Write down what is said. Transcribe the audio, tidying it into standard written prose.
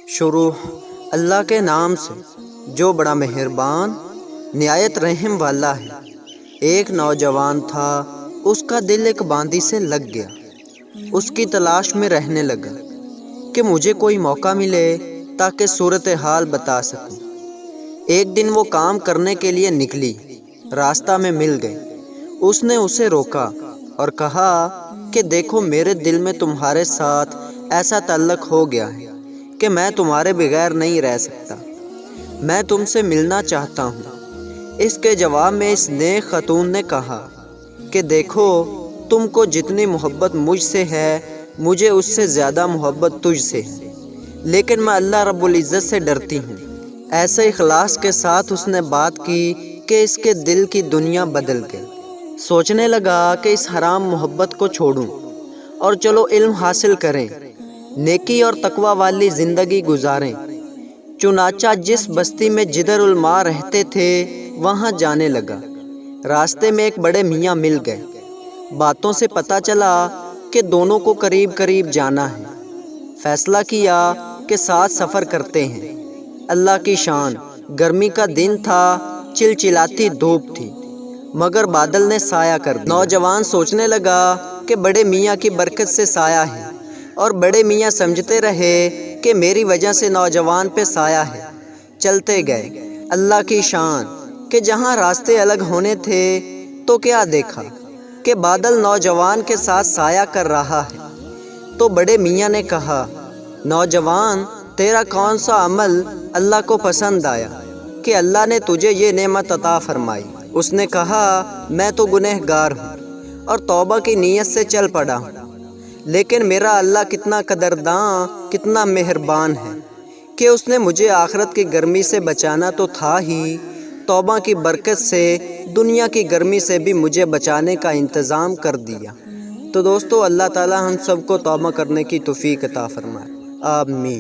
شروع اللہ کے نام سے جو بڑا مہربان نہایت رحم والا ہے۔ ایک نوجوان تھا، اس کا دل ایک باندی سے لگ گیا۔ اس کی تلاش میں رہنے لگا کہ مجھے کوئی موقع ملے تاکہ صورتحال بتا سکوں۔ ایک دن وہ کام کرنے کے لیے نکلی، راستہ میں مل گئی۔ اس نے اسے روکا اور کہا کہ دیکھو، میرے دل میں تمہارے ساتھ ایسا تعلق ہو گیا ہے کہ میں تمہارے بغیر نہیں رہ سکتا، میں تم سے ملنا چاہتا ہوں۔ اس کے جواب میں اس نیک خاتون نے کہا کہ دیکھو، تم کو جتنی محبت مجھ سے ہے، مجھے اس سے زیادہ محبت تجھ سے ہے، لیکن میں اللہ رب العزت سے ڈرتی ہوں۔ ایسے اخلاص کے ساتھ اس نے بات کی کہ اس کے دل کی دنیا بدل گئی۔ سوچنے لگا کہ اس حرام محبت کو چھوڑوں اور چلو علم حاصل کریں، نیکی اور تقوی والی زندگی گزاریں۔ چنانچہ جس بستی میں جدر علماء رہتے تھے وہاں جانے لگا۔ راستے میں ایک بڑے میاں مل گئے۔ باتوں سے پتہ چلا کہ دونوں کو قریب قریب جانا ہے۔ فیصلہ کیا کہ ساتھ سفر کرتے ہیں۔ اللہ کی شان، گرمی کا دن تھا، چلچلاتی دھوپ تھی، مگر بادل نے سایہ کر دیا۔ نوجوان سوچنے لگا کہ بڑے میاں کی برکت سے سایہ ہے، اور بڑے میاں سمجھتے رہے کہ میری وجہ سے نوجوان پہ سایہ ہے۔ چلتے گئے۔ اللہ کی شان کہ جہاں راستے الگ ہونے تھے تو کیا دیکھا کہ بادل نوجوان کے ساتھ سایہ کر رہا ہے۔ تو بڑے میاں نے کہا، نوجوان، تیرا کون سا عمل اللہ کو پسند آیا کہ اللہ نے تجھے یہ نعمت عطا فرمائی؟ اس نے کہا، میں تو گنہگار ہوں اور توبہ کی نیت سے چل پڑا ہوں، لیکن میرا اللہ کتنا قدرداں، کتنا مہربان ہے کہ اس نے مجھے آخرت کی گرمی سے بچانا تو تھا ہی، توبہ کی برکت سے دنیا کی گرمی سے بھی مجھے بچانے کا انتظام کر دیا۔ تو دوستو، اللہ تعالی ہم سب کو توبہ کرنے کی توفیق عطا فرمائے، آمین۔